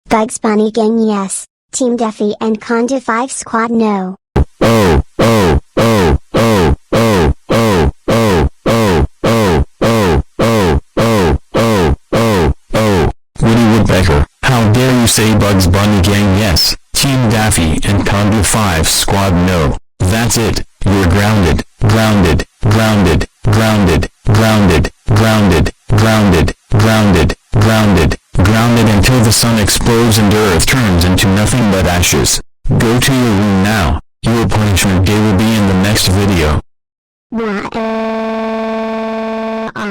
Bugs Bunny Gang yes, Team Duffy and Conda 5 Squad no. Oh, oh, oh, oh, oh, oh, oh, oh, oh, oh, oh, oh, oh, oh, oh. Woody Woodpecker, how dare you say Bugs Bunny Gang yes, Team Daffy and Conda 5 Squad no. That's it, you're grounded, grounded, grounded, grounded, grounded, grounded, grounded, grounded, grounded, grounded until the sun explodes and Earth turns into nothing but ashes. Go to your room now, your punishment day will be in the next video.